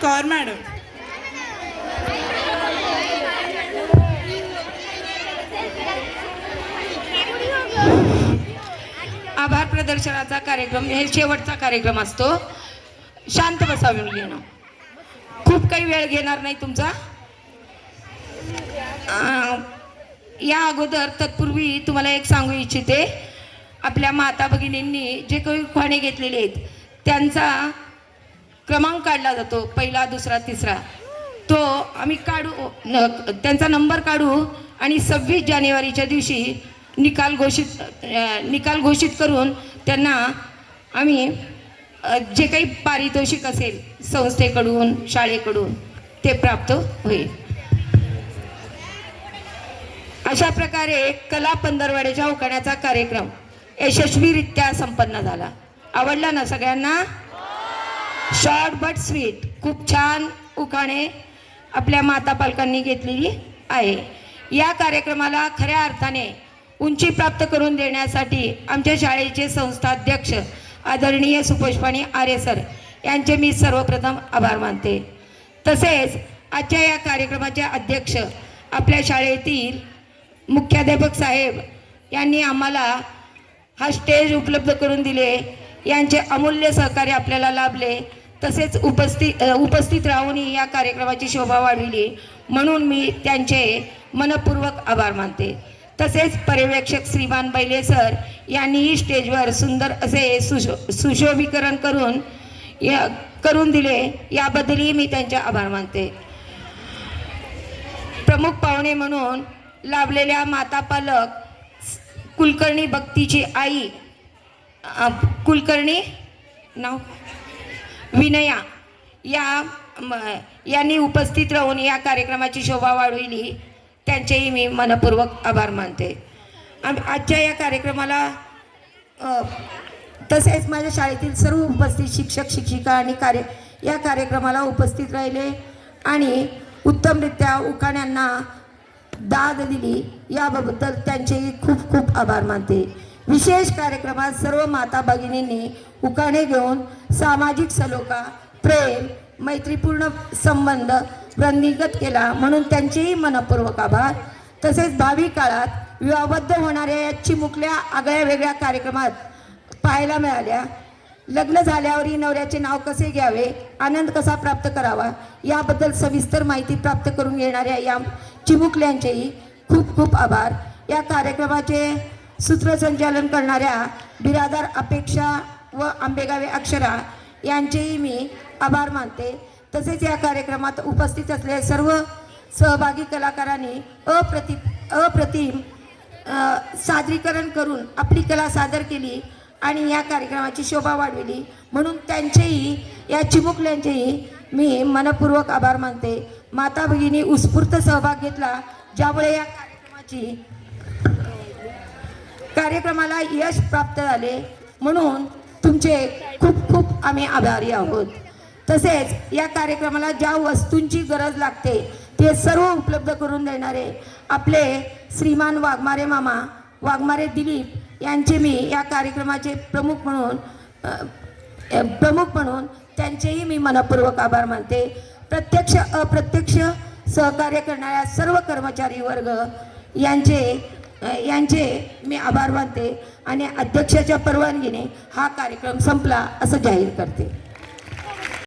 Kaur madam. आभार प्रदर्शनाचा कार्यक्रम हे शेवटचा कार्यक्रम असतो. शांत बसावे घेणं, खूप काही वेळ घेणार नाही तुमचा. या अगोदर तत्पूर्वी तुम्हाला एक सांगू इच्छिते, आपल्या माता भगिनींनी जे काही उखाणे घेतलेले आहेत त्यांचा क्रमांक काढला जातो, पहिला दुसरा तिसरा. तो आम्ही काढू, त्यांचा नंबर काढू आणि 26 जानेवारीच्या दिवशी निकाल घोषित करून त्यांना आम्ही जे काही पारितोषिक असेल संस्थेकडून शाळेकडून ते प्राप्त होईल. अशा प्रकारे कला पंधरवड्याच्या उखाण्याचा कार्यक्रम यशस्वीरित्या संपन्न झाला. आवडला ना सगळ्यांना? शॉर्ट बट स्वीट, खूप छान उखाणे आपल्या माता पालकांनी घेतलेली आहे. या कार्यक्रमाला खऱ्या अर्थाने उंची प्राप्त करून देण्यासाठी आमच्या शाळेचे संस्थाध्यक्ष आदरणीय सुपुष्पाणी आर्य सर यांचे मी सर्वप्रथम आभार मानते. तसेच आजच्या या कार्यक्रमाचे अध्यक्ष आपल्या शाळेतील मुख्याध्यापक साहेब यांनी आम्हाला हा स्टेज उपलब्ध करून दिले, यांचे अमूल्य सहकार्य आपल्याला लाभले. तसेच उपस्थित राहून या कार्यक्रमाची शोभा वाढविली म्हणून मी त्यांचे मनपूर्वक आभार मानते. तसेच पर्यवेक्षक श्रीमान बैले सर यांनीही स्टेजवर सुंदर असे सुशोभीकरण करून दिले, याबद्दलही मी त्यांचे आभार मानते. प्रमुख पाहुणे म्हणून लाभलेल्या माता पालक कुलकर्णी भक्तीची आई कुलकर्णी नाव विनया यांनी उपस्थित राहून या कार्यक्रमाची शोभा वाढविली, त्यांचेही मी मनपूर्वक आभार मानते. आजच्या या कार्यक्रमाला तसेच माझ्या शाळेतील सर्व उपस्थित शिक्षक शिक्षिका आणि या कार्यक्रमाला उपस्थित राहिले आणि उत्तमरित्या उखाण्यांना दाद दिली, याबद्दल त्यांचेही खूप खूप आभार मानते. विशेष कार्यक्रमात सर्व माता भगिनींनी उखाणे घेऊन सामाजिक सलोखा, प्रेम, मैत्रीपूर्ण संबंध वृद्धिंगत केला म्हणून त्यांचेही मनपूर्वक आभार. तसेच भावी काळात विवाहबद्ध होणाऱ्या या चिमुकल्या आगळ्या वेगळ्या कार्यक्रमात पाहायला मिळाल्या. लग्न झाल्यावरही नवऱ्याचे नाव कसे घ्यावे, आनंद कसा प्राप्त करावा याबद्दल सविस्तर माहिती प्राप्त करून घेणाऱ्या या चिमुकल्यांचेही खूप खूप आभार. या कार्यक्रमाचे सूत्रसंचालन करणाऱ्या बिरादार अपेक्षा व आंबेगावे अक्षरा यांचेही मी आभार मानते. तसेच या कार्यक्रमात उपस्थित असलेल्या सर्व सहभागी कलाकारांनी अप्रतिम सादरीकरण करून आपली कला सादर केली आणि या कार्यक्रमाची शोभा वाढविली म्हणून त्यांचेही, या चिमुकल्यांचेही मी मनपूर्वक आभार मानते. माता भगिनी उत्स्फूर्त सहभाग घेतला, ज्यामुळे या कार्यक्रमाला यश प्राप्त झाले म्हणून तुमचे खूप खूप आम्ही आभारी आहोत. तसेच या कार्यक्रमाला ज्या वस्तूंची गरज लागते ते सर्व उपलब्ध करून देणारे आपले श्रीमान वाघमारे दिलीप यांचे मी या कार्यक्रमाचे प्रमुख म्हणून त्यांचेही मी मनपूर्वक आभार मानते. प्रत्यक्ष अप्रत्यक्ष सहकार्य करणाऱ्या सर्व कर्मचारी वर्ग यांचे मी आभार मानते आणि अध्यक्षाच्या परवानगीने हा कार्यक्रम संपला असं जाहीर करते.